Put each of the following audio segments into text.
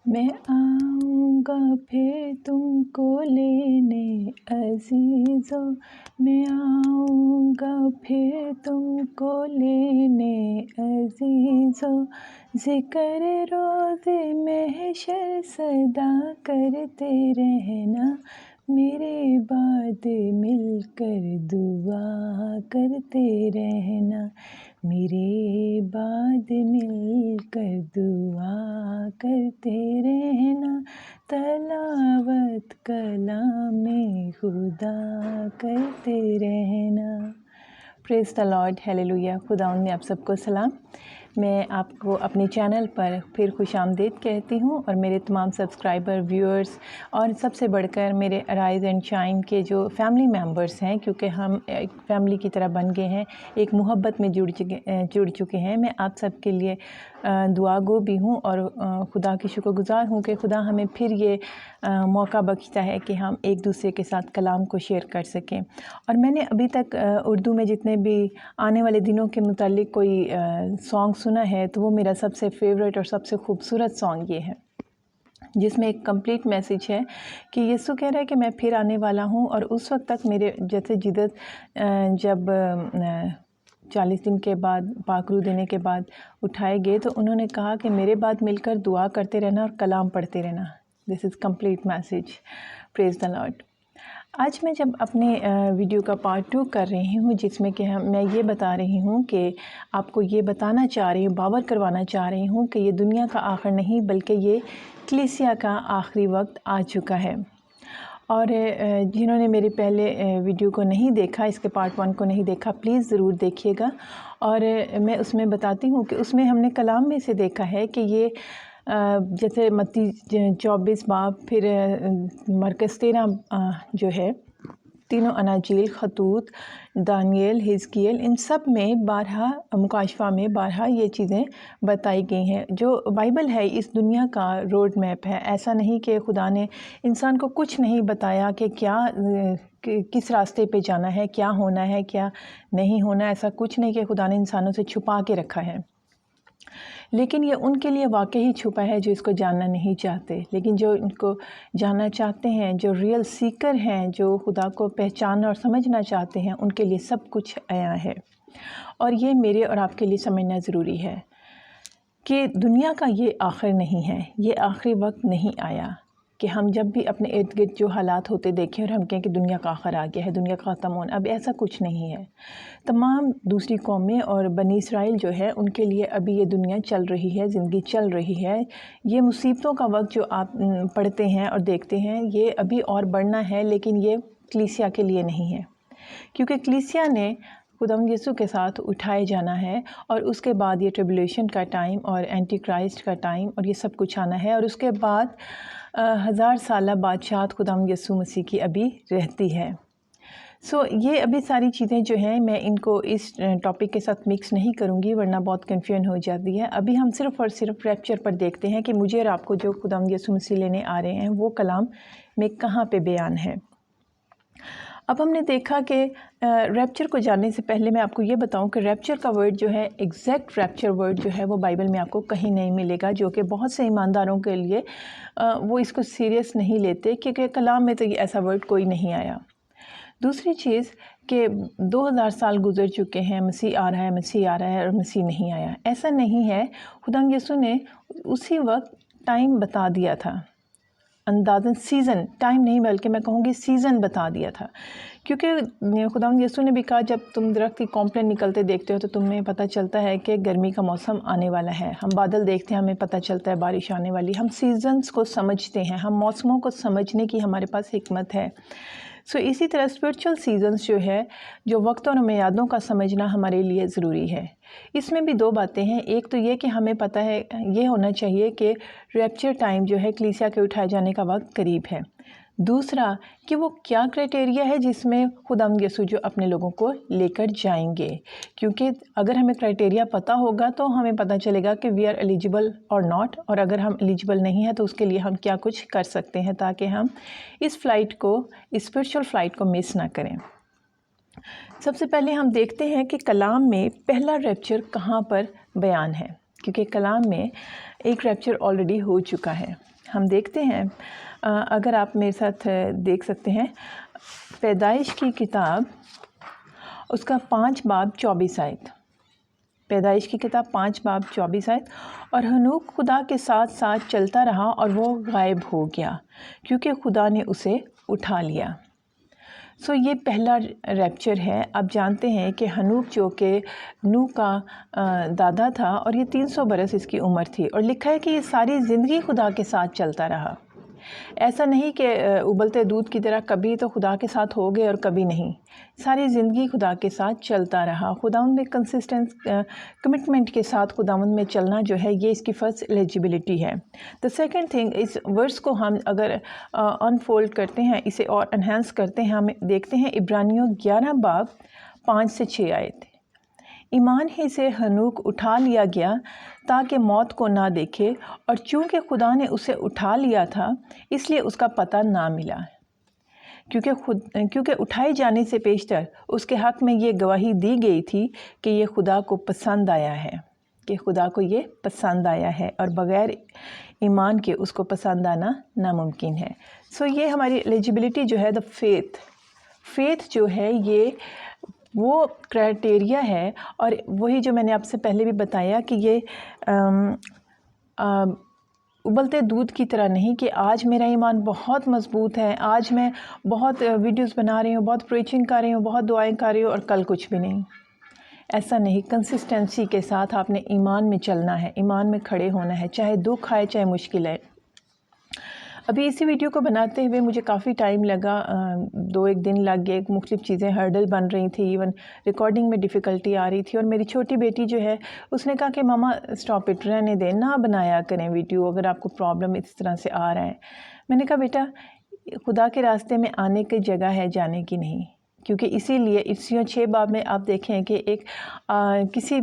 میں آؤں گا پھر تم کو لینے عزیزو، میں آؤں گا پھر تم کو لینے عزیزو، ذکر روز محشر صدا کرتے رہنا، میرے بعد مل کر دعا کرتے رہنا، میرے بعد مل کر دعا کرتے رہنا، تلاوت کلام خدا کرتے رہنا۔ پریز دی لارڈ، ہیلیلویا۔ خداوند میں آپ سب کو سلام۔ میں آپ کو اپنے چینل پر پھر خوش آمدید کہتی ہوں، اور میرے تمام سبسکرائبر، ویورز، اور سب سے بڑھ کر میرے رائز اینڈ شائن کے جو فیملی ممبرس ہیں، کیونکہ ہم ایک فیملی کی طرح بن گئے ہیں، ایک محبت میں جڑ چکے ہیں۔ میں آپ سب کے لیے دعا گو بھی ہوں، اور خدا کی شکر گزار ہوں کہ خدا ہمیں پھر یہ موقع بخشتا ہے کہ ہم ایک دوسرے کے ساتھ کلام کو شیئر کر سکیں۔ اور میں نے ابھی تک اردو میں جتنے بھی آنے والے دنوں کے متعلق کوئی سانگ سنا ہے، تو وہ میرا سب سے فیوریٹ اور سب سے خوبصورت سانگ یہ ہے، جس میں ایک کمپلیٹ میسیج ہے کہ یسوع کہہ رہا ہے کہ میں پھر آنے والا ہوں، اور اس وقت تک میرے جیسے جدت جب 40 دن کے بعد پاک روح دینے کے بعد اٹھائے گئے، تو انہوں نے کہا کہ میرے بعد مل کر دعا کرتے رہنا اور کلام پڑھتے رہنا۔ This is complete message. Praise the Lord. آج میں جب اپنے ویڈیو کا پارٹ 2 کر رہی ہوں، جس میں کہ میں یہ بتا رہی ہوں کہ آپ کو یہ بتانا چاہ رہی ہوں، باور کروانا چاہ رہی ہوں کہ یہ دنیا کا آخر نہیں، بلکہ یہ کلیسیا کا آخری وقت آ چکا ہے۔ اور جنہوں نے میرے پہلے ویڈیو کو نہیں دیکھا، اس کے پارٹ 1 کو نہیں دیکھا، پلیز ضرور دیکھیے گا۔ اور میں اس میں بتاتی ہوں کہ اس میں ہم نے کلام میں سے دیکھا ہے کہ یہ جیسے متی 24 باب، پھر مرکز 13 جو ہے، تینوں اناجیل، خطوط، دانیل، حزقیل، ان سب میں بارہا، مکاشفہ میں بارہا یہ چیزیں بتائی گئی ہیں۔ جو بائبل ہے اس دنیا کا روڈ میپ ہے۔ ایسا نہیں کہ خدا نے انسان کو کچھ نہیں بتایا کہ کیا کس راستے پہ جانا ہے، کیا ہونا ہے، کیا نہیں ہونا۔ ایسا کچھ نہیں کہ خدا نے انسانوں سے چھپا کے رکھا ہے، لیکن یہ ان کے لیے واقعی چھپا ہے جو اس کو جاننا نہیں چاہتے۔ لیکن جو ان کو جاننا چاہتے ہیں، جو ریئل سیکر ہیں، جو خدا کو پہچاننا اور سمجھنا چاہتے ہیں، ان کے لیے سب کچھ عیاں ہے۔ اور یہ میرے اور آپ کے لیے سمجھنا ضروری ہے کہ دنیا کا یہ آخر نہیں ہے، یہ آخری وقت نہیں آیا کہ ہم جب بھی اپنے ارد گرد جو حالات ہوتے دیکھیں اور ہم کہیں کہ دنیا کا آخر آ گیا ہے، دنیا کا ختم ہونا، اب ایسا کچھ نہیں ہے۔ تمام دوسری قومیں اور بنی اسرائیل جو ہے، ان کے لیے ابھی یہ دنیا چل رہی ہے، زندگی چل رہی ہے۔ یہ مصیبتوں کا وقت جو آپ پڑھتے ہیں اور دیکھتے ہیں، یہ ابھی اور بڑھنا ہے، لیکن یہ کلیسیا کے لیے نہیں ہے، کیونکہ کلیسیا نے خداوند یسوع کے ساتھ اٹھائے جانا ہے، اور اس کے بعد یہ ٹریبولیشن کا ٹائم اور اینٹی کرائسٹ کا ٹائم اور یہ سب کچھ آنا ہے، اور اس کے بعد 1000 سالہ بادشاہت خداوند یسوع مسیح کی ابھی رہتی ہے۔ یہ ابھی ساری چیزیں جو ہیں، میں ان کو اس ٹاپک کے ساتھ مکس نہیں کروں گی، ورنہ بہت کنفیوژن ہو جاتی ہے۔ ابھی ہم صرف اور صرف ریپچر پر دیکھتے ہیں کہ مجھے اور آپ کو جو خداوند یسوع مسیح لینے آ رہے ہیں، وہ کلام میں کہاں پہ بیان ہے۔ اب ہم نے دیکھا کہ ریپچر کو جاننے سے پہلے میں آپ کو یہ بتاؤں کہ ریپچر کا ورڈ جو ہے، ایگزیکٹ ریپچر ورڈ جو ہے، وہ بائبل میں آپ کو کہیں نہیں ملے گا، جو کہ بہت سے ایمانداروں کے لیے وہ اس کو سیریس نہیں لیتے، کیونکہ کلام میں تو یہ ایسا ورڈ کوئی نہیں آیا۔ دوسری چیز کہ 2000 سال گزر چکے ہیں، مسیح آ رہا ہے، مسیح آ رہا ہے، اور مسیح نہیں آیا۔ ایسا نہیں ہے۔ خداوند یسوع نے اسی وقت ٹائم بتا دیا تھا، اندازاً سیزن، ٹائم نہیں بلکہ میں کہوں گی سیزن بتا دیا تھا، کیونکہ خداوند یسوع نے بھی کہا جب تم درخت کی کونپلیں نکلتے دیکھتے ہو تو تمہیں پتہ چلتا ہے کہ گرمی کا موسم آنے والا ہے۔ ہم بادل دیکھتے ہیں، ہمیں پتہ چلتا ہے بارش آنے والی۔ ہم سیزنز کو سمجھتے ہیں، ہم موسموں کو سمجھنے کی ہمارے پاس حکمت ہے۔ اسی طرح اسپرچل سیزنز جو ہے، جو وقت اور میعادوں کا سمجھنا ہمارے لیے ضروری ہے۔ اس میں بھی دو باتیں ہیں۔ ایک تو یہ کہ ہمیں پتہ ہے، یہ ہونا چاہیے کہ ریپچر ٹائم جو ہے، کلیسیا کے اٹھائے جانے کا وقت قریب ہے۔ دوسرا کہ وہ کیا کرائٹیریا ہے جس میں خداوند یسوع جو اپنے لوگوں کو لے کر جائیں گے، کیونکہ اگر ہمیں کرائٹیریا پتہ ہوگا تو ہمیں پتہ چلے گا کہ وی آر ایلیجیبل اور ناٹ، اور اگر ہم ایلیجیبل نہیں ہیں تو اس کے لیے ہم کیا کچھ کر سکتے ہیں تاکہ ہم اس فلائٹ کو، اسپرچل فلائٹ کو مس نہ کریں۔ سب سے پہلے ہم دیکھتے ہیں کہ کلام میں پہلا ریپچر کہاں پر بیان ہے، کیونکہ کلام میں ایک ریپچر آلریڈی ہو چکا ہے. ہم دیکھتے ہیں، اگر آپ میرے ساتھ دیکھ سکتے ہیں، پیدائش کی کتاب اس کا 5 باب 24 آیت. پیدائش کی کتاب 5 باب 24 آیت. اور ہنوک خدا کے ساتھ ساتھ چلتا رہا اور وہ غائب ہو گیا کیونکہ خدا نے اسے اٹھا لیا. یہ پہلا ریپچر ہے. آپ جانتے ہیں کہ ہنوک جو کہ نوح کا دادا تھا، اور یہ 300 برس اس کی عمر تھی، اور لکھا ہے کہ یہ ساری زندگی خدا کے ساتھ چلتا رہا. ایسا نہیں کہ ابلتے دودھ کی طرح کبھی تو خدا کے ساتھ ہو گئے اور کبھی نہیں. ساری زندگی خدا کے ساتھ چلتا رہا. خداوند میں کنسسٹنٹ کمٹمنٹ کے ساتھ خداوند میں چلنا جو ہے، یہ اس کی فرسٹ ایلیجبلٹی ہے. دا سیکنڈ تھنگ، اس ورس کو ہم اگر انفولڈ کرتے ہیں، اسے اور انہینس کرتے ہیں، ہم دیکھتے ہیں عبرانیوں 11 باب 5 سے 6 آیت. ایمان ہی سے ہنوک اٹھا لیا گیا تاکہ موت کو نہ دیکھے، اور چونکہ خدا نے اسے اٹھا لیا تھا اس لیے اس کا پتہ نہ ملا. کیونکہ اٹھائے جانے سے پیشتر اس کے حق میں یہ گواہی دی گئی تھی کہ یہ خدا کو پسند آیا ہے، کہ خدا کو یہ پسند آیا ہے، اور بغیر ایمان کے اس کو پسند آنا ناممکن ہے. یہ ہماری ایلیجبلٹی جو ہے، دا فیتھ جو ہے، یہ وہ کرائٹیریا ہے. اور وہی جو میں نے آپ سے پہلے بھی بتایا کہ یہ ابلتے دودھ کی طرح نہیں کہ آج میرا ایمان بہت مضبوط ہے، آج میں بہت ویڈیوز بنا رہی ہوں، بہت پریچنگ کر رہی ہوں، بہت دعائیں کر رہی ہوں، اور کل کچھ بھی نہیں. ایسا نہیں. کنسسٹنسی کے ساتھ آپ نے ایمان میں چلنا ہے، ایمان میں کھڑے ہونا ہے، چاہے دکھ آئے چاہے مشکل ہے. ابھی اسی ویڈیو کو بناتے ہوئے مجھے کافی ٹائم لگا، 2-1 دن لگ گئے. مختلف چیزیں ہرڈل بن رہی تھی، ایون ریکارڈنگ میں ڈیفیکلٹی آ رہی تھی. اور میری چھوٹی بیٹی جو ہے، اس نے کہا کہ ماما اسٹاپ اٹ، رہنے دیں، نہ بنایا کریں ویڈیو اگر آپ کو پرابلم اس طرح سے آ رہا ہے. میں نے کہا بیٹا، خدا کے راستے میں آنے کی جگہ ہے، جانے کی نہیں. کیونکہ اسی لیے افسیوں 6 باب میں آپ دیکھیں کہ ایک کسی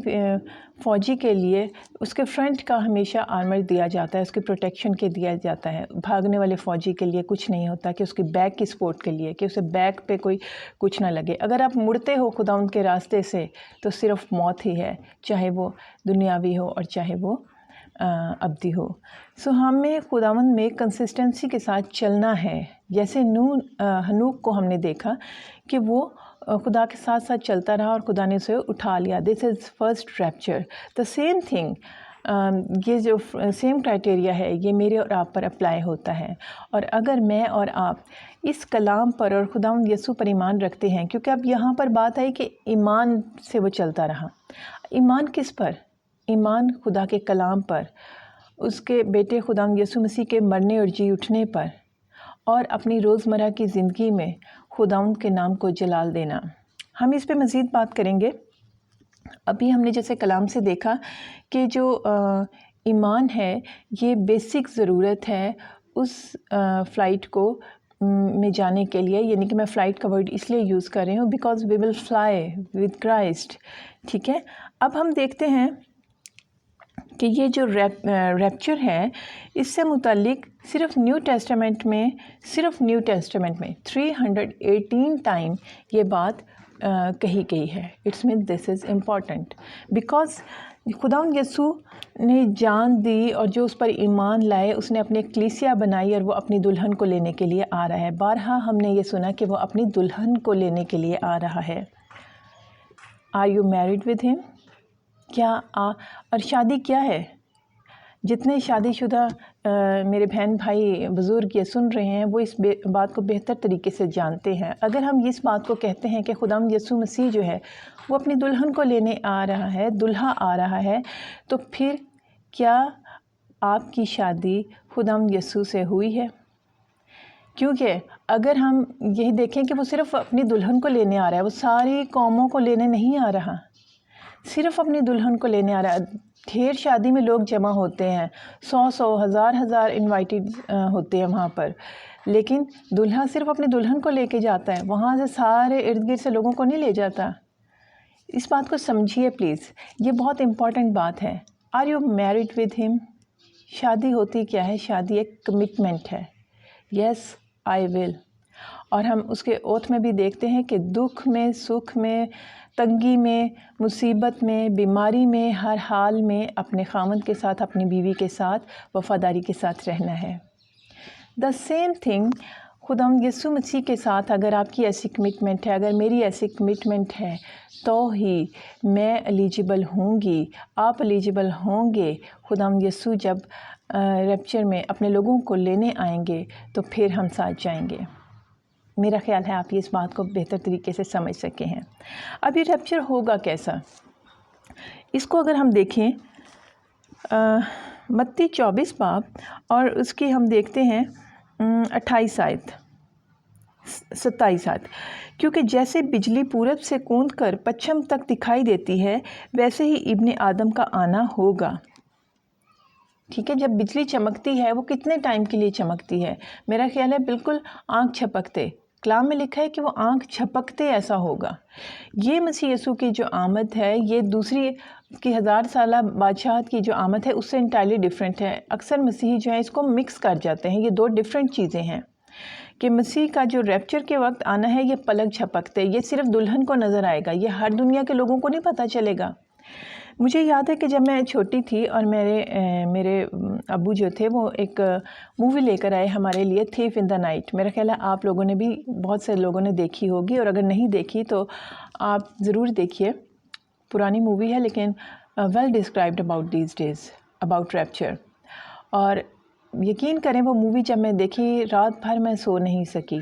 فوجی کے لیے اس کے فرنٹ کا ہمیشہ آرمر دیا جاتا ہے، اس کے پروٹیکشن کے دیا جاتا ہے. بھاگنے والے فوجی کے لیے کچھ نہیں ہوتا، کہ اس کی بیک کی سپورٹ کے لیے، کہ اسے بیک پہ کوئی کچھ نہ لگے. اگر آپ مڑتے ہو خداوند کے راستے سے تو صرف موت ہی ہے، چاہے وہ دنیاوی ہو اور چاہے وہ ابدی ہو. ہمیں خداوند میں کنسسٹنسی کے ساتھ چلنا ہے. جیسے ہنوک کو ہم نے دیکھا کہ وہ خدا کے ساتھ ساتھ چلتا رہا اور خدا نے اسے اٹھا لیا. This is first rapture. The same thing, یہ جو سیم کرائٹیریا ہے، یہ میرے اور آپ پر اپلائی ہوتا ہے. اور اگر میں اور آپ اس کلام پر اور خداوند یسوع پر ایمان رکھتے ہیں، کیونکہ اب یہاں پر بات آئی کہ ایمان سے وہ چلتا رہا. ایمان کس پر؟ ایمان خدا کے کلام پر، اس کے بیٹے خداوند یسوع مسیح کے مرنے اور جی اٹھنے پر، اور اپنی روزمرہ کی زندگی میں خداوند کے نام کو جلال دینا. ہم اس پہ مزید بات کریں گے. ابھی ہم نے جیسے کلام سے دیکھا کہ جو ایمان ہے، یہ بیسک ضرورت ہے اس فلائٹ کو میں جانے کے لیے. یعنی کہ میں فلائٹ کا ورڈ اس لیے یوز کر رہی ہوں because we will fly with Christ. ٹھیک ہے. اب ہم دیکھتے ہیں کہ یہ جو ریپچر ہے، اس سے متعلق صرف نیو ٹیسٹمنٹ میں 318 ٹائم یہ بات کہی گئی ہے. It's main this is important because خداوند یسوع نے جان دی، اور جو اس پر ایمان لائے اس نے اپنی کلیسیا بنائی، اور وہ اپنی دلہن کو لینے کے لیے آ رہا ہے. بارہا ہم نے یہ سنا کہ وہ اپنی دلہن کو لینے کے لیے آ رہا ہے. آر یو میریڈ ود ہم؟ اور شادی کیا ہے؟ جتنے شادی شدہ میرے بہن بھائی بزرگ یہ سن رہے ہیں، وہ اس بات کو بہتر طریقے سے جانتے ہیں. اگر ہم اس بات کو کہتے ہیں کہ خداوند یسوع مسیح جو ہے وہ اپنی دلہن کو لینے آ رہا ہے، دلہا آ رہا ہے، تو پھر کیا آپ کی شادی خداوند یسوع سے ہوئی ہے؟ کیونکہ اگر ہم یہی دیکھیں کہ وہ صرف اپنی دلہن کو لینے آ رہا ہے، وہ ساری قوموں کو لینے نہیں آ رہا، صرف اپنی دلہن کو لینے آ رہا ہے. ڈھیر شادی میں لوگ جمع ہوتے ہیں، 100 ہزار انوائٹیڈ ہوتے ہیں وہاں پر، لیکن دلہا صرف اپنی دلہن کو لے کے جاتا ہے، وہاں سے سارے ارد گرد سے لوگوں کو نہیں لے جاتا. اس بات کو سمجھیے پلیز، یہ بہت امپورٹنٹ بات ہے. آر یو میریڈ ود ہم؟ شادی ہوتی کیا ہے؟ شادی ایک کمٹمنٹ ہے. یس آئی ول. اور ہم اس کے اوتھ میں بھی دیکھتے ہیں کہ دکھ میں، سکھ میں، تنگی میں، مصیبت میں، بیماری میں، ہر حال میں اپنے خاوند کے ساتھ، اپنی بیوی کے ساتھ وفاداری کے ساتھ رہنا ہے۔ دا سیم تھنگ خداوند یسوع مسیح کے ساتھ اگر آپ کی ایسی کمٹمنٹ ہے، اگر میری ایسی کمٹمنٹ ہے، تو ہی میں ایلیجیبل ہوں گی، آپ ایلیجیبل ہوں گے۔ خداوند یسوع جب ریپچر میں اپنے لوگوں کو لینے آئیں گے تو پھر ہم ساتھ جائیں گے۔ میرا خیال ہے آپ اس بات کو بہتر طریقے سے سمجھ سکے ہیں۔ اب یہ ریپچر ہوگا کیسا؟ اس کو اگر ہم دیکھیں متی 24 باب اور اس کی ہم دیکھتے ہیں 28 آیت 27 آیت، کیونکہ جیسے بجلی پورب سے کوند کر پچھم تک دکھائی دیتی ہے، ویسے ہی ابن آدم کا آنا ہوگا۔ ٹھیک ہے، جب بجلی چمکتی ہے وہ کتنے ٹائم کے لیے چمکتی ہے؟ میرا خیال ہے بالکل آنکھ چھپکتے، کلام میں لکھا ہے کہ وہ آنکھ چھپکتے ایسا ہوگا۔ یہ مسیح یسوع کی جو آمد ہے، یہ دوسری کی 1000 سالہ بادشاہت کی جو آمد ہے اس سے انٹائرلی ڈیفرنٹ ہے۔ اکثر مسیحی جو ہیں اس کو مکس کر جاتے ہیں، یہ دو ڈیفرنٹ چیزیں ہیں کہ مسیح کا جو ریپچر کے وقت آنا ہے یہ پلک جھپکتے، یہ صرف دلہن کو نظر آئے گا، یہ ہر دنیا کے لوگوں کو نہیں پتہ چلے گا۔ مجھے یاد ہے کہ جب میں چھوٹی تھی اور میرے ابو جو تھے وہ ایک مووی لے کر آئے ہمارے لیے، تھیف ان دا نائٹ۔ میرا خیال ہے آپ لوگوں نے بھی، بہت سے لوگوں نے دیکھی ہوگی، اور اگر نہیں دیکھی تو آپ ضرور دیکھیے۔ پرانی مووی ہے لیکن well described about these days, about rapture. اور یقین کریں وہ مووی جب میں دیکھی رات بھر میں سو نہیں سکی۔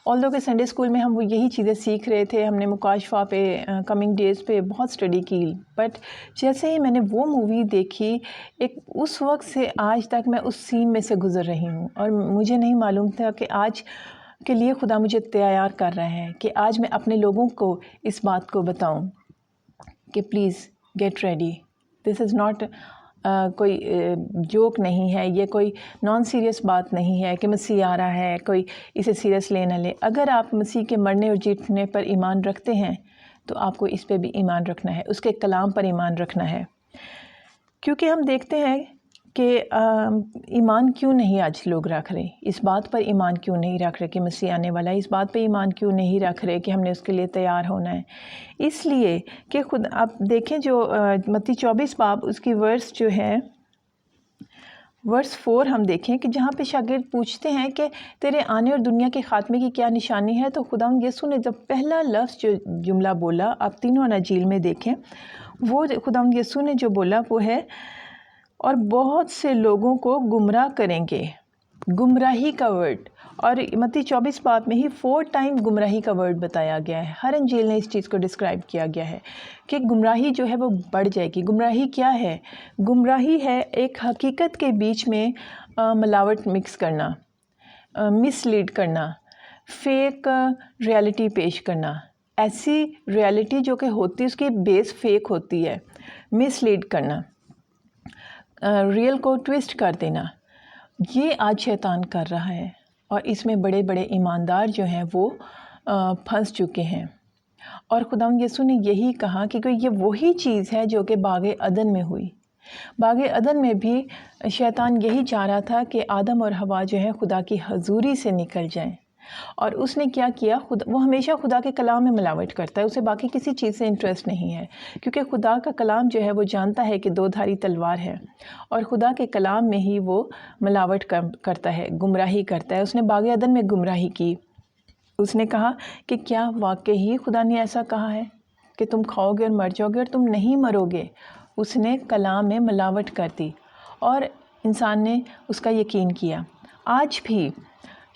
آلدو کہ سنڈے اسکول میں ہم وہ یہی چیزیں سیکھ رہے تھے، ہم نے مکاشفہ پہ، کمنگ ڈیز پہ بہت اسٹڈی کی، بٹ جیسے ہی میں نے وہ مووی دیکھی، ایک اس وقت سے آج تک میں اس سین میں سے گزر رہی ہوں، اور مجھے نہیں معلوم تھا کہ آج کے لیے خدا مجھے تیار کر رہا ہے کہ آج میں اپنے لوگوں کو اس بات کو بتاؤں کہ please get ready, this is not کوئی جوک نہیں ہے، یہ کوئی نان سیریس بات نہیں ہے کہ مسیح آ رہا ہے، کوئی اسے سیریس لے نہ لے۔ اگر آپ مسیح کے مرنے اور جیتنے پر ایمان رکھتے ہیں تو آپ کو اس پہ بھی ایمان رکھنا ہے، اس کے کلام پر ایمان رکھنا ہے، کیونکہ ہم دیکھتے ہیں کہ ایمان کیوں نہیں آج لوگ رکھ رہے، اس بات پر ایمان کیوں نہیں رکھ رہے کہ مسیح آنے والا ہے، اس بات پہ ایمان کیوں نہیں رکھ رہے کہ ہم نے اس کے لیے تیار ہونا ہے؟ اس لیے کہ خود آپ دیکھیں جو متی 24 باب اس کی ورس جو ہے، ورس 4 ہم دیکھیں کہ جہاں پہ شاگرد پوچھتے ہیں کہ تیرے آنے اور دنیا کے خاتمے کی کیا نشانی ہے، تو خداوند یسوع نے جب پہلا لفظ جو جملہ بولا، آپ تینوں اناجیل میں دیکھیں، وہ خداوند یسوع نے جو بولا وہ ہے اور بہت سے لوگوں کو گمراہ کریں گے۔ گمراہی کا ورڈ، اور متی 24 باب میں ہی 4 ٹائم گمراہی کا ورڈ بتایا گیا ہے۔ ہر انجیل نے اس چیز کو ڈسکرائب کیا گیا ہے کہ گمراہی جو ہے وہ بڑھ جائے گی۔ گمراہی کیا ہے؟ گمراہی ہے ایک حقیقت کے بیچ میں ملاوٹ مکس کرنا، مس لیڈ کرنا، فیک ریالٹی پیش کرنا، ایسی ریالٹی جو کہ ہوتی اس کی بیس فیک ہوتی ہے، مس لیڈ کرنا، ریئل کو ٹویسٹ کر دینا، یہ آج شیطان کر رہا ہے، اور اس میں بڑے بڑے ایماندار جو ہیں وہ پھنس چکے ہیں۔ اور خداوند یسوع نے یہی کہا کہ یہ وہی چیز ہے جو کہ باغ عدن میں ہوئی۔ باغ عدن میں بھی شیطان یہی چاہ رہا تھا کہ آدم اور حوا جو ہے خدا کی حضوری سے نکل جائیں، اور اس نے کیا کیا؟ وہ ہمیشہ خدا کے کلام میں ملاوٹ کرتا ہے، اسے باقی کسی چیز سے انٹرسٹ نہیں ہے، کیونکہ خدا کا کلام جو ہے وہ جانتا ہے کہ 2 دھاری تلوار ہے، اور خدا کے کلام میں ہی وہ ملاوٹ کرتا ہے، گمراہی کرتا ہے۔ اس نے باغ عدن میں گمراہی کی، اس نے کہا کہ کیا واقعی خدا نے ایسا کہا ہے کہ تم کھاؤ گے اور مر جاؤ گے، اور تم نہیں مرو گے؟ اس نے کلام میں ملاوٹ کر دی، اور انسان نے اس کا یقین کیا۔ آج بھی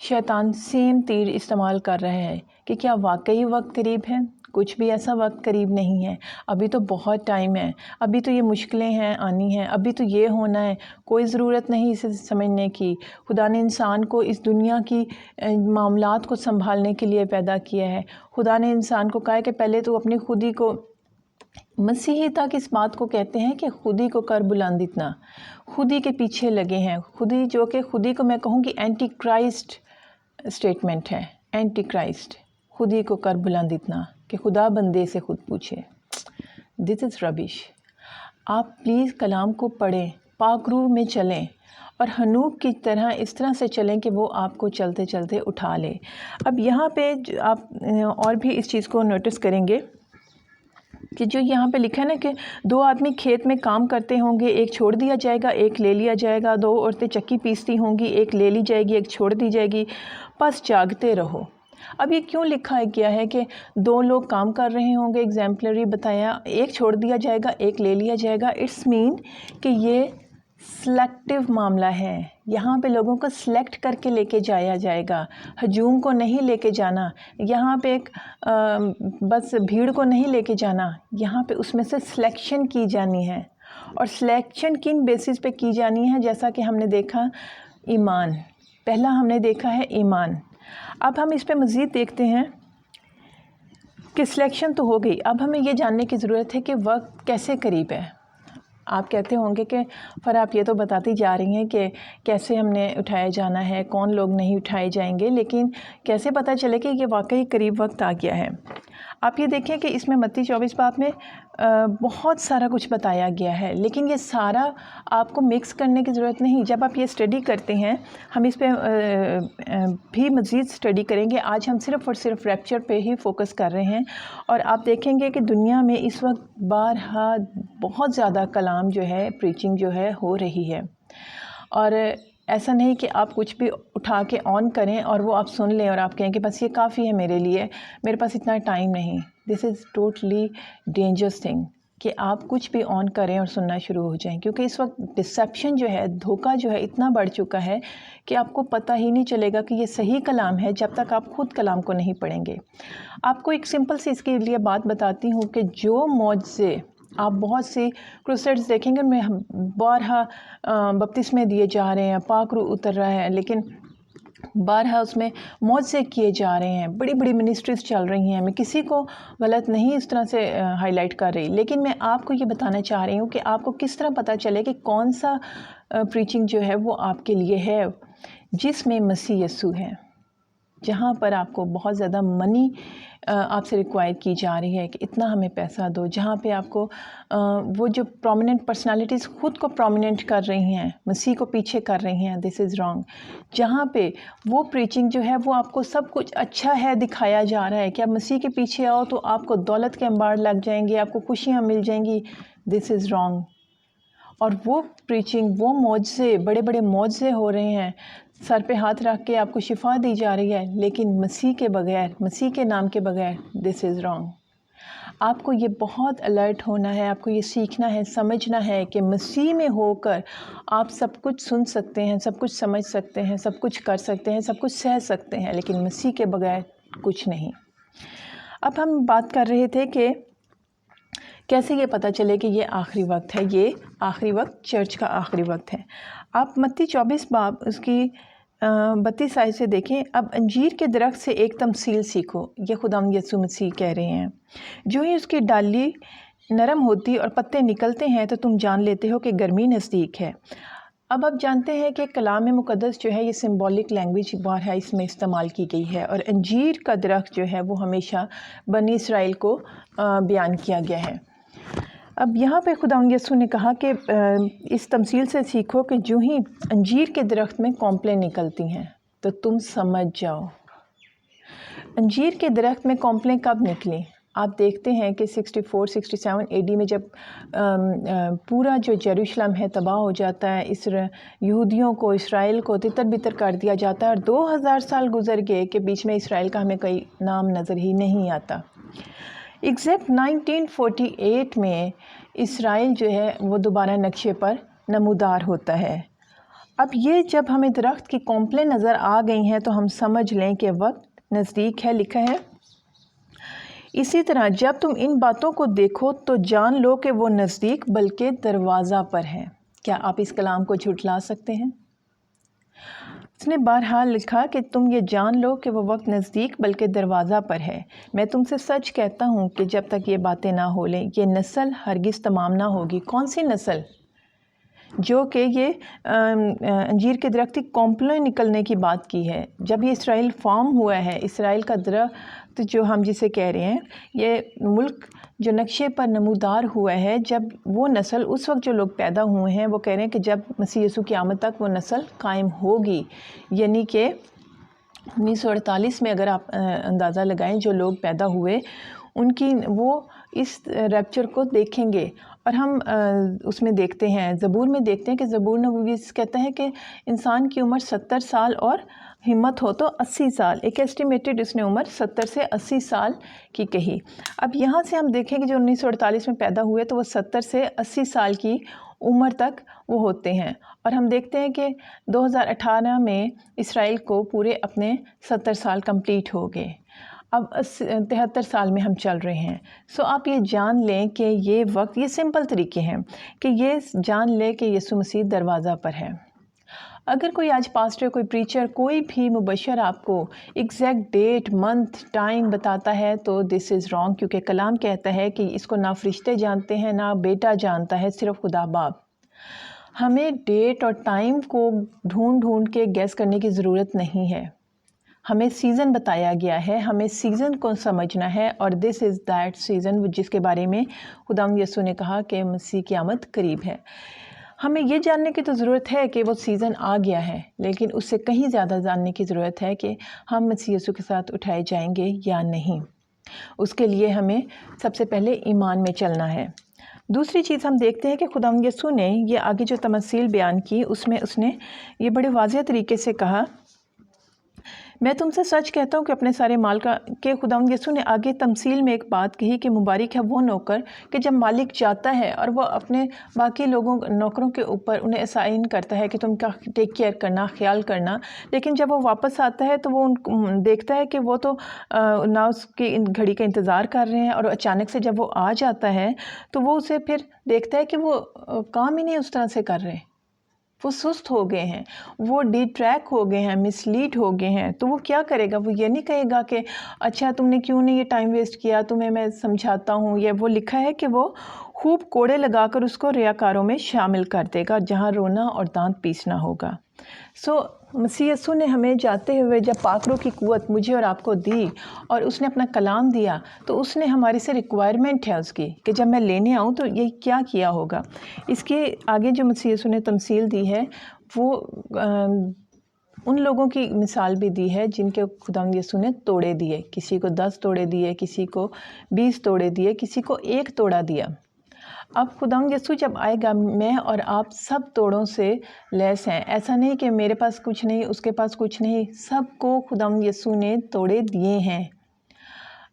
شیطان سیم تیر استعمال کر رہے ہیں کہ کیا واقعی وقت قریب ہے؟ کچھ بھی ایسا وقت قریب نہیں ہے، ابھی تو بہت ٹائم ہے، ابھی تو یہ مشکلیں ہیں آنی ہیں، ابھی تو یہ ہونا ہے، کوئی ضرورت نہیں اسے سمجھنے کی۔ خدا نے انسان کو اس دنیا کی معاملات کو سنبھالنے کے لیے پیدا کیا ہے۔ خدا نے انسان کو کہا ہے کہ پہلے تو اپنی خودی کو، مسیحی تک اس بات کو کہتے ہیں کہ خودی کو کر بلند اتنا، خودی کے پیچھے لگے ہیں، خودی جو کہ خودی کو میں کہوں گی اینٹی کرائسٹ اسٹیٹمنٹ ہے، اینٹی کرائسٹ، خودی کو کر بلند اتنا کہ خدا بندے سے خود پوچھے۔ دس از ربش۔ آپ پلیز کلام کو پڑھیں، پاک روح میں چلیں، اور ہنوک کی طرح اس طرح سے چلیں کہ وہ آپ کو چلتے چلتے اٹھا لے۔ اب یہاں پہ آپ اور بھی اس چیز کو نوٹس کریں گے کہ جو یہاں پہ لکھا ہے نا کہ 2 آدمی کھیت میں کام کرتے ہوں گے، ایک چھوڑ دیا جائے گا، ایک لے لیا جائے گا، 2 عورتیں چکی پیستی ہوں گی، ایک لے لی جائے گی، ایک چھوڑ دی جائے گی، بس جاگتے رہو۔ اب یہ کیوں لکھا گیا ہے کہ 2 لوگ کام کر رہے ہوں گے، ایگزامپلری بتایا، ایک چھوڑ دیا جائے گا، ایک لے لیا جائے گا؟ اٹس مین کہ یہ سلیکٹیو معاملہ ہے، یہاں پہ لوگوں کو سلیکٹ کر کے لے کے جایا جائے گا، ہجوم کو نہیں لے کے جانا، یہاں پہ ایک بس بھیڑ کو نہیں لے کے جانا، یہاں پہ اس میں سے سلیکشن کی جانی ہے۔ اور سلیکشن کن بیسس پہ کی جانی ہے؟ جیسا کہ ہم نے دیکھا ایمان، پہلا ہم نے دیکھا ہے ایمان۔ اب ہم اس پہ مزید دیکھتے ہیں کہ سلیکشن تو ہو گئی، اب ہمیں یہ جاننے کی ضرورت ہے کہ وقت کیسے قریب ہے۔ آپ کہتے ہوں گے کہ فرا آپ یہ تو بتاتی جا رہی ہیں کہ کیسے ہم نے اٹھایا جانا ہے، کون لوگ نہیں اٹھائے جائیں گے، لیکن کیسے پتہ چلے کہ یہ واقعی قریب وقت آ گیا ہے؟ آپ یہ دیکھیں کہ اس میں متی 24 باب میں بہت سارا کچھ بتایا گیا ہے، لیکن یہ سارا آپ کو مکس کرنے کی ضرورت نہیں۔ جب آپ یہ اسٹڈی کرتے ہیں، ہم اس پہ بھی مزید اسٹڈی کریں گے، آج ہم صرف اور صرف ریپچر پہ ہی فوکس کر رہے ہیں، اور آپ دیکھیں گے کہ دنیا میں اس وقت بارہا بہت زیادہ کلام جو ہے، پریچنگ جو ہے ہو رہی ہے، اور ایسا نہیں کہ آپ کچھ بھی اٹھا کے آن کریں اور وہ آپ سن لیں اور آپ کہیں کہ بس یہ کافی ہے میرے لیے، میرے پاس اتنا ٹائم نہیں۔ دس از ٹوٹلی ڈینجرس تھنگ کہ آپ کچھ بھی آن کریں اور سننا شروع ہو جائیں، کیونکہ اس وقت ڈسیپشن جو ہے، دھوکہ جو ہے اتنا بڑھ چکا ہے کہ آپ کو پتہ ہی نہیں چلے گا کہ یہ صحیح کلام ہے جب تک آپ خود کلام کو نہیں پڑھیں گے۔ آپ کو ایک سمپل سی اس کے لیے بات بتاتی ہوں کہ جو معجزے آپ بہت سی کروسیڈز دیکھیں گے، ان میں بارہا بپتسمے دیے جا رہے ہیں، پاک روح اتر رہا ہے، لیکن بارہا اس میں معجزے کیے جا رہے ہیں، بڑی بڑی منسٹریز چل رہی ہیں۔ میں کسی کو غلط نہیں اس طرح سے ہائی لائٹ کر رہی، لیکن میں آپ کو یہ بتانا چاہ رہی ہوں کہ آپ کو کس طرح پتہ چلے کہ کون سا پریچنگ جو ہے وہ آپ کے لیے ہے، جس میں مسیح یسوع ہے، جہاں پر آپ کو بہت زیادہ منی آپ سے ریکوائر کی جا رہی ہے کہ اتنا ہمیں پیسہ دو، جہاں پہ آپ کو وہ جو پرومیننٹ پرسنالٹیز خود کو پرومیننٹ کر رہی ہیں، مسیح کو پیچھے کر رہی ہیں، دس از رانگ۔ جہاں پہ وہ پریچنگ جو ہے وہ آپ کو سب کچھ اچھا ہے دکھایا جا رہا ہے کہ آپ مسیح کے پیچھے آؤ تو آپ کو دولت کے انبار لگ جائیں گے، آپ کو خوشیاں مل جائیں گی، دس از رانگ۔ اور وہ پریچنگ، وہ معجزے، بڑے بڑے معجزے ہو رہے ہیں، سر پہ ہاتھ رکھ کے آپ کو شفا دی جا رہی ہے، لیکن مسیح کے بغیر، مسیح کے نام کے بغیر، دس از رانگ۔ آپ کو یہ بہت الرٹ ہونا ہے، آپ کو یہ سیکھنا ہے، سمجھنا ہے کہ مسیح میں ہو کر آپ سب کچھ سن سکتے ہیں، سب کچھ سمجھ سکتے ہیں، سب کچھ کر سکتے ہیں، سب کچھ سہ سکتے ہیں، لیکن مسیح کے بغیر کچھ نہیں۔ اب ہم بات کر رہے تھے کہ کیسے یہ پتہ چلے کہ یہ آخری وقت ہے، یہ آخری وقت چرچ کا آخری وقت ہے۔ آپ متی 24 باب اس کی 32 آیت سے دیکھیں، اب انجیر کے درخت سے ایک تمثیل سیکھو، یہ خداوند یسوع مسیح کہہ رہے ہیں، جو ہی اس کی ڈالی نرم ہوتی اور پتے نکلتے ہیں تو تم جان لیتے ہو کہ گرمی نزدیک ہے۔ اب آپ جانتے ہیں کہ کلام مقدس جو ہے یہ سمبولک لینگویج بارہا اس میں استعمال کی گئی ہے، اور انجیر کا درخت جو ہے وہ ہمیشہ بنی اسرائیل کو بیان کیا گیا ہے۔ اب یہاں پہ خداوند یسوع نے کہا کہ اس تمثیل سے سیکھو کہ جو ہی انجیر کے درخت میں کونپلیں نکلتی ہیں تو تم سمجھ جاؤ۔ انجیر کے درخت میں کونپلیں کب نکلیں؟ آپ دیکھتے ہیں کہ 64-67 AD میں جب پورا جو یروشلم ہے تباہ ہو جاتا ہے، یہودیوں کو، اسرائیل کو تتر بتر کر دیا جاتا ہے، اور 2000 سال گزر گئے کہ بیچ میں اسرائیل کا ہمیں کوئی نام نظر ہی نہیں آتا۔ ایگزیکٹ 1948 میں اسرائیل جو ہے وہ دوبارہ نقشے پر نمودار ہوتا ہے۔ اب یہ جب ہمیں درخت کی کونپلیں نظر آ گئی ہیں تو ہم سمجھ لیں کہ وقت نزدیک ہے، لکھا ہے۔ اسی طرح جب تم ان باتوں کو دیکھو تو جان لو کہ وہ نزدیک بلکہ دروازہ پر ہے۔ کیا آپ اس کلام کو جھٹلا سکتے ہیں؟ اس نے بہرحال لکھا کہ تم یہ جان لو کہ وہ وقت نزدیک بلکہ دروازہ پر ہے۔ میں تم سے سچ کہتا ہوں کہ جب تک یہ باتیں نہ ہو لیں یہ نسل ہرگز تمام نہ ہوگی۔ کون سی نسل؟ جو کہ یہ انجیر کے درخت کی کونپلیں نکلنے کی بات کی ہے. جب یہ اسرائیل فارم ہوا ہے، اسرائیل کا درخت جو ہم جسے کہہ رہے ہیں، یہ ملک جو نقشے پر نمودار ہوا ہے، جب وہ نسل اس وقت جو لوگ پیدا ہوئے ہیں وہ کہہ رہے ہیں کہ جب مسیح یسوع کی آمد تک وہ نسل قائم ہوگی، یعنی کہ 1948 میں اگر آپ اندازہ لگائیں جو لوگ پیدا ہوئے ان کی وہ اس ریپچر کو دیکھیں گے. اور ہم اس میں دیکھتے ہیں، زبور میں دیکھتے ہیں کہ زبور نبوی کہتا ہے کہ انسان کی عمر 70 سال اور ہمت ہو تو 80 سال. ایک ایسٹیمیٹڈ اس نے عمر 70 سے 80 سال کی کہی. اب یہاں سے ہم دیکھیں کہ جو 1948 میں پیدا ہوئے تو وہ 70 سے 80 سال کی عمر تک وہ ہوتے ہیں. اور ہم دیکھتے ہیں کہ 2018 میں اسرائیل کو پورے اپنے 70 سال کمپلیٹ ہو گئے. اب 73 سال میں ہم چل رہے ہیں. سو آپ یہ جان لیں کہ یہ وقت، یہ سمپل طریقے ہیں کہ یہ جان لیں کہ یسوع مسیح دروازہ پر ہے. اگر کوئی آج پاسٹر، کوئی پریچر، کوئی بھی مبشر آپ کو ایگزیکٹ ڈیٹ، منتھ، ٹائم بتاتا ہے تو دس از رانگ، کیونکہ کلام کہتا ہے کہ اس کو نہ فرشتے جانتے ہیں نہ بیٹا جانتا ہے، صرف خدا باپ. ہمیں ڈیٹ اور ٹائم کو ڈھونڈ کے گیس کرنے کی ضرورت نہیں ہے. ہمیں سیزن بتایا گیا ہے، ہمیں سیزن کو سمجھنا ہے، اور دس از دیٹ سیزن جس کے بارے میں خداوند یسوع نے کہا کہ مسیح کی آمد قریب ہے. ہمیں یہ جاننے کی تو ضرورت ہے کہ وہ سیزن آ گیا ہے، لیکن اس سے کہیں زیادہ جاننے کی ضرورت ہے کہ ہم مسیح یسوع کے ساتھ اٹھائے جائیں گے یا نہیں. اس کے لیے ہمیں سب سے پہلے ایمان میں چلنا ہے. دوسری چیز ہم دیکھتے ہیں کہ خداوند یسوع نے یہ آگے جو تمثیل بیان کی اس میں اس نے یہ بڑے واضح طریقے سے کہا، میں تم سے سچ کہتا ہوں کہ اپنے سارے مال کا، کہ خداوند یسوع نے آگے تمثیل میں ایک بات کہی کہ مبارک ہے وہ نوکر کہ جب مالک جاتا ہے اور وہ اپنے باقی نوکروں کے اوپر انہیں اسائن کرتا ہے کہ تم کا ٹیک کیئر کرنا، خیال کرنا، لیکن جب وہ واپس آتا ہے تو وہ دیکھتا ہے کہ وہ تو نہ اس کی گھڑی کا انتظار کر رہے ہیں، اور اچانک سے جب وہ آ جاتا ہے تو وہ اسے پھر دیکھتا ہے کہ وہ کام ہی نہیں اس طرح سے کر رہے، وہ سست ہو گئے ہیں، وہ ڈی ٹریک ہو گئے ہیں، مس لیڈ ہو گئے ہیں. تو وہ کیا کرے گا؟ وہ یہ نہیں کہے گا کہ اچھا تم نے کیوں نہیں یہ ٹائم ویسٹ کیا، تمہیں میں سمجھاتا ہوں. یہ وہ لکھا ہے کہ وہ خوب کوڑے لگا کر اس کو ریاکاروں میں شامل کر دے گا جہاں رونا اور دانت پیسنا ہوگا. سو مسیح یسوع نے ہمیں جاتے ہوئے جب پاک روح کی قوت مجھے اور آپ کو دی اور اس نے اپنا کلام دیا تو اس نے ہماری سے ریکوائرمنٹ ہے اس کی کہ جب میں لینے آؤں تو یہ کیا کیا ہوگا. اس کے آگے جو مسیح یسوع نے تمثیل دی ہے وہ ان لوگوں کی مثال بھی دی ہے جن کے خداوند یسوع نے توڑے دیے. کسی کو 10 توڑے دیے، کسی کو 20 توڑے دیے، کسی کو 1 توڑا دیا. اب خداوند یسوع جب آئے گا، میں اور آپ سب توڑوں سے لیس ہیں. ایسا نہیں کہ میرے پاس کچھ نہیں، اس کے پاس کچھ نہیں، سب کو خداوند یسوع نے توڑے دیے ہیں.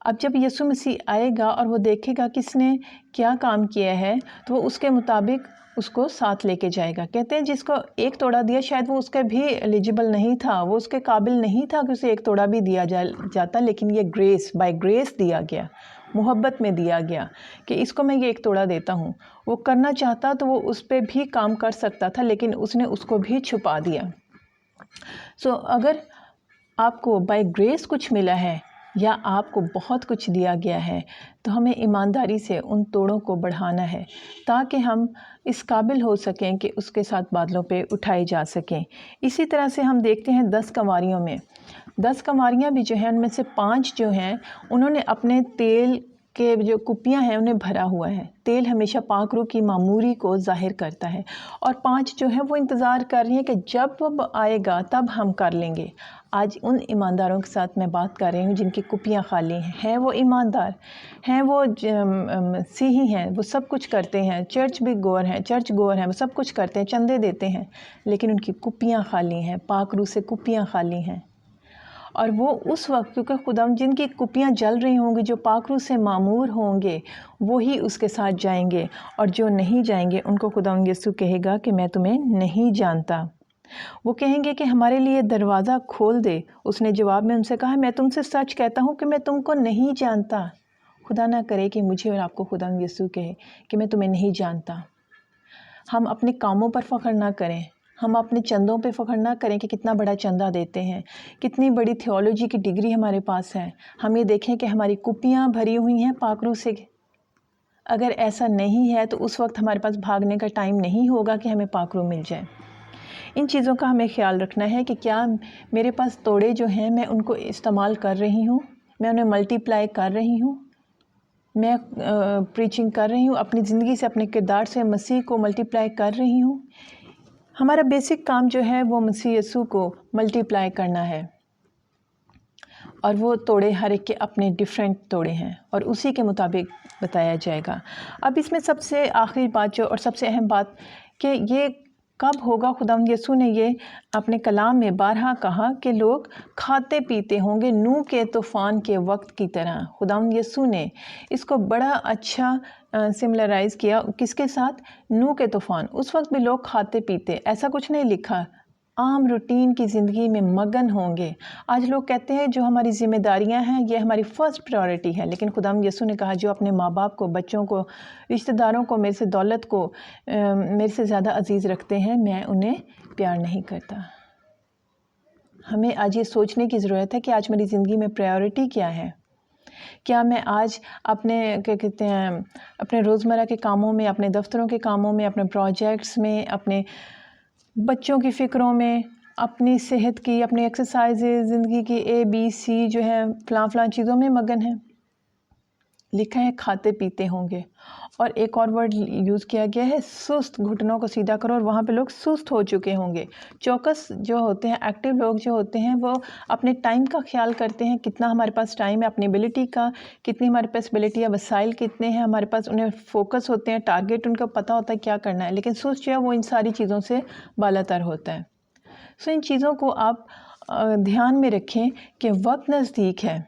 اب جب یسوع مسیح آئے گا اور وہ دیکھے گا کس نے کیا کام کیا ہے تو وہ اس کے مطابق اس کو ساتھ لے کے جائے گا. کہتے ہیں جس کو 1 توڑا دیا شاید وہ اس کے بھی ایلیجیبل نہیں تھا، وہ اس کے قابل نہیں تھا کہ اسے 1 توڑا بھی دیا جاتا، لیکن یہ گریس، بائی گریس دیا گیا، محبت میں دیا گیا کہ اس کو میں یہ 1 توڑا دیتا ہوں. وہ کرنا چاہتا تو وہ اس پہ بھی کام کر سکتا تھا، لیکن اس نے اس کو بھی چھپا دیا. سو اگر آپ کو بائی گریس کچھ ملا ہے یا آپ کو بہت کچھ دیا گیا ہے تو ہمیں ایمانداری سے ان توڑوں کو بڑھانا ہے تاکہ ہم اس قابل ہو سکیں کہ اس کے ساتھ بادلوں پہ اٹھائے جا سکیں. اسی طرح سے ہم دیکھتے ہیں 10 کنواریوں میں، 10 کنواریاں بھی جو ہیں ان میں سے 5 جو ہیں انہوں نے اپنے تیل کے جو کپیاں ہیں انہیں بھرا ہوا ہے. تیل ہمیشہ پاک روح کی معموری کو ظاہر کرتا ہے، اور 5 جو ہیں وہ انتظار کر رہی ہیں کہ جب وہ آئے گا تب ہم کر لیں گے. آج ان ایمانداروں کے ساتھ میں بات کر رہی ہوں جن کی کپیاں خالی ہیں. وہ ایماندار ہیں، وہ مسیحی ہیں، وہ سب کچھ کرتے ہیں، چرچ بھی گور ہیں، چرچ گور ہیں، وہ سب کچھ کرتے ہیں، چندے دیتے ہیں، لیکن ان کی کپیاں خالی ہیں، پاک روح سے کپیاں خالی ہیں. اور وہ اس وقت، کیونکہ خدا جن کی کپیاں جل رہی ہوں گی، جو پاک روح سے معمور ہوں گے وہی اس کے ساتھ جائیں گے، اور جو نہیں جائیں گے ان کو خدا یسوع کہے گا کہ میں تمہیں نہیں جانتا. وہ کہیں گے کہ ہمارے لیے دروازہ کھول دے. اس نے جواب میں ان سے کہا، میں تم سے سچ کہتا ہوں کہ میں تم کو نہیں جانتا. خدا نہ کرے کہ مجھے اور آپ کو خدا یسوع کہے کہ میں تمہیں نہیں جانتا. ہم اپنے کاموں پر فخر نہ کریں، ہم اپنے چندوں پہ فخر نہ کریں کہ کتنا بڑا چندہ دیتے ہیں، کتنی بڑی تھیولوجی کی ڈگری ہمارے پاس ہے. ہم یہ دیکھیں کہ ہماری کپیاں بھری ہوئی ہیں پاک روح سے. اگر ایسا نہیں ہے تو اس وقت ہمارے پاس بھاگنے کا ٹائم نہیں ہوگا کہ ہمیں پاک روح مل جائے۔ ان چیزوں کا ہمیں خیال رکھنا ہے کہ کیا میرے پاس توڑے جو ہیں میں ان کو استعمال کر رہی ہوں، میں انہیں ملٹی پلائی کر رہی ہوں، میں پریچنگ کر رہی ہوں، اپنی زندگی سے اپنے کردار سے مسیح کو ملٹی پلائی کر رہی ہوں۔ ہمارا بیسک کام جو ہے وہ مسیح یسوع کو ملٹی پلائی کرنا ہے، اور وہ توڑے ہر ایک کے اپنے ڈیفرنٹ توڑے ہیں اور اسی کے مطابق بتایا جائے گا۔ اب اس میں سب سے آخری بات جو اور سب سے اہم بات کہ یہ کب ہوگا، خداوند یسوع نے یہ اپنے کلام میں بارہا کہا کہ لوگ کھاتے پیتے ہوں گے نوح کے طوفان کے وقت کی طرح۔ خداوند یسوع نے اس کو بڑا اچھا سملرائز کیا کس کے ساتھ؟ نوح کے طوفان۔ اس وقت بھی لوگ کھاتے پیتے، ایسا کچھ نہیں لکھا، عام روٹین کی زندگی میں مگن ہوں گے۔ آج لوگ کہتے ہیں جو ہماری ذمہ داریاں ہیں یہ ہماری فرسٹ پریورٹی ہے، لیکن خداوند یسوع نے کہا جو اپنے ماں باپ کو، بچوں کو، رشتہ داروں کو، میرے سے دولت کو میرے سے زیادہ عزیز رکھتے ہیں، میں انہیں پیار نہیں کرتا۔ ہمیں آج یہ سوچنے کی ضرورت ہے کہ آج میری زندگی میں پریورٹی کیا ہے؟ کیا میں آج اپنے اپنے روزمرہ کے کاموں میں، اپنے دفتروں کے کاموں میں، اپنے پروجیکٹس میں، اپنے بچوں کی فکروں میں، اپنی صحت کی، اپنی ایکسرسائزز، زندگی کی ABC جو ہے فلاں چیزوں میں مگن ہے؟ لکھا ہے کھاتے پیتے ہوں گے، اور ایک اور ورڈ یوز کیا گیا ہے سست، گھٹنوں کو سیدھا کرو، اور وہاں پہ لوگ سست ہو چکے ہوں گے۔ چوکس جو ہوتے ہیں، ایکٹیو لوگ جو ہوتے ہیں، وہ اپنے ٹائم کا خیال کرتے ہیں، کتنا ہمارے پاس ٹائم ہے، اپنی ایبلٹی کا کتنی ہمارے پاس ایبلٹی ہے، وسائل کتنے ہیں ہمارے پاس، انہیں فوکس ہوتے ہیں، ٹارگیٹ ان کو پتہ ہوتا ہے کیا کرنا ہے، لیکن سست جو ہے وہ ان ساری چیزوں سے بالا تر ہوتا ہے۔ ان چیزوں کو آپ دھیان میں رکھیں کہ وقت نزدیک ہے۔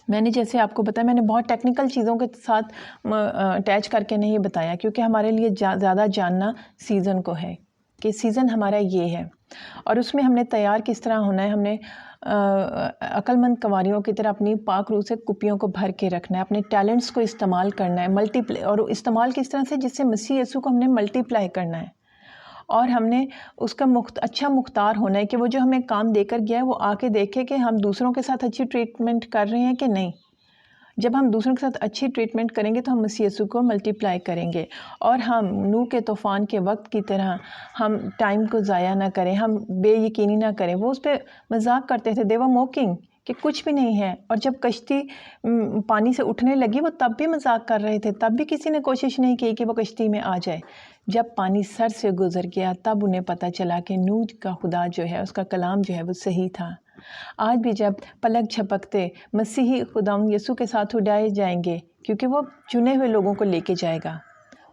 میں نے جیسے آپ کو بتایا، میں نے بہت ٹیکنیکل چیزوں کے ساتھ اٹیچ کر کے نہیں بتایا، کیونکہ ہمارے لیے زیادہ جاننا سیزن کو ہے کہ سیزن ہمارا یہ ہے، اور اس میں ہم نے تیار کس طرح ہونا ہے۔ ہم نے عقل مند کنواریوں کی طرح اپنی پاک روح سے کپیوں کو بھر کے رکھنا ہے، اپنے ٹیلنٹس کو استعمال کرنا ہے، اور استعمال کس طرح سے؟ جس سے مسیح یسوع کو ہم نے ملٹی پلائی کرنا ہے، اور ہم نے اس کا اچھا مختار ہونا ہے کہ وہ جو ہمیں کام دے کر گیا ہے وہ آ کے دیکھے کہ ہم دوسروں کے ساتھ اچھی ٹریٹمنٹ کر رہے ہیں کہ نہیں۔ جب ہم دوسروں کے ساتھ اچھی ٹریٹمنٹ کریں گے تو ہم مسیح یسوع کو ملٹی پلائی کریں گے، اور ہم نوح کے طوفان کے وقت کی طرح ہم ٹائم کو ضائع نہ کریں، ہم بے یقینی نہ کریں۔ وہ اس پہ مذاق کرتے تھے، they were mocking کہ کچھ بھی نہیں ہے، اور جب کشتی پانی سے اٹھنے لگی وہ تب بھی مذاق کر رہے تھے، تب بھی کسی نے کوشش نہیں کی کہ وہ کشتی میں آ جائے۔ جب پانی سر سے گزر گیا تب انہیں پتہ چلا کہ نوح کا خدا جو ہے، اس کا کلام جو ہے وہ صحیح تھا۔ آج بھی جب پلک جھپکتے مسیحی خداوند یسوع کے ساتھ اڑائے جائیں گے، کیونکہ وہ چنے ہوئے لوگوں کو لے کے جائے گا،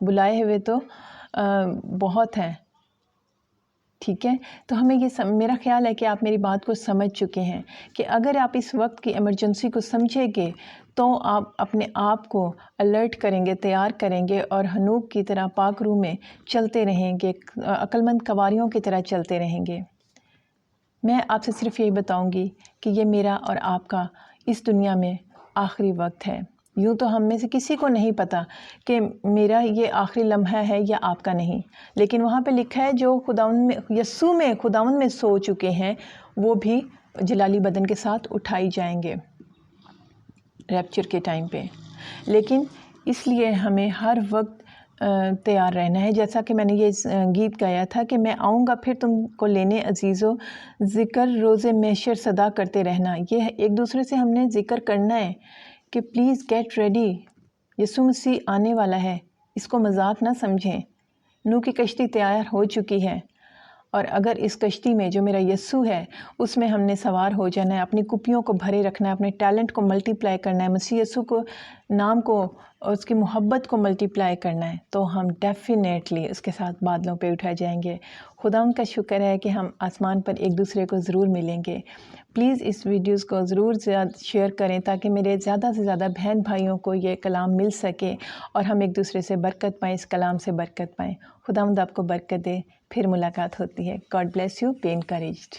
بلائے ہوئے تو بہت ہیں، ٹھیک ہے؟ تو ہمیں میرا خیال ہے کہ آپ میری بات کو سمجھ چکے ہیں کہ اگر آپ اس وقت کی ایمرجنسی کو سمجھیں گے تو آپ اپنے آپ کو الرٹ کریں گے، تیار کریں گے، اور حنوک کی طرح پاک روح میں چلتے رہیں گے، عقل مند کنواریوں کی طرح چلتے رہیں گے۔ میں آپ سے صرف یہی بتاؤں گی کہ یہ میرا اور آپ کا اس دنیا میں آخری وقت ہے۔ یوں تو ہم میں سے کسی کو نہیں پتہ کہ میرا یہ آخری لمحہ ہے یا آپ کا نہیں، لیکن وہاں پہ لکھا ہے جو خداوند میں یسوع میں خداوند میں سو چکے ہیں وہ بھی جلالی بدن کے ساتھ اٹھائی جائیں گے ریپچر کے ٹائم پہ۔ لیکن اس لیے ہمیں ہر وقت تیار رہنا ہے، جیسا کہ میں نے یہ گیت گایا تھا کہ میں آؤں گا پھر تم کو لینے عزیزو، ذکر روز محشر صدا کرتے رہنا۔ یہ ایک دوسرے سے ہم نے ذکر کرنا ہے کہ پلیز گیٹ ریڈی، یسوع مسیح آنے والا ہے، اس کو مذاق نہ سمجھیں۔ نوح کی کشتی تیار ہو چکی ہے، اور اگر اس کشتی میں جو میرا یسوع ہے اس میں ہم نے سوار ہو جانا ہے، اپنی کپیوں کو بھرے رکھنا ہے، اپنے ٹیلنٹ کو ملٹی پلائی کرنا ہے، مسیح یسوع کو نام کو اور اس کی محبت کو ملٹی پلائی کرنا ہے، تو ہم ڈیفینیٹلی اس کے ساتھ بادلوں پہ اٹھائے جائیں گے۔ خدا ان کا شکر ہے کہ ہم آسمان پر ایک دوسرے کو ضرور ملیں گے۔ پلیز اس ویڈیوز کو ضرور شیئر کریں تاکہ میرے زیادہ سے زیادہ بہن بھائیوں کو یہ کلام مل سکے اور ہم ایک دوسرے سے برکت پائیں، اس کلام سے برکت پائیں۔ خداوند آپ کو برکت دے، پھر ملاقات ہوتی ہے۔ God bless you, be encouraged.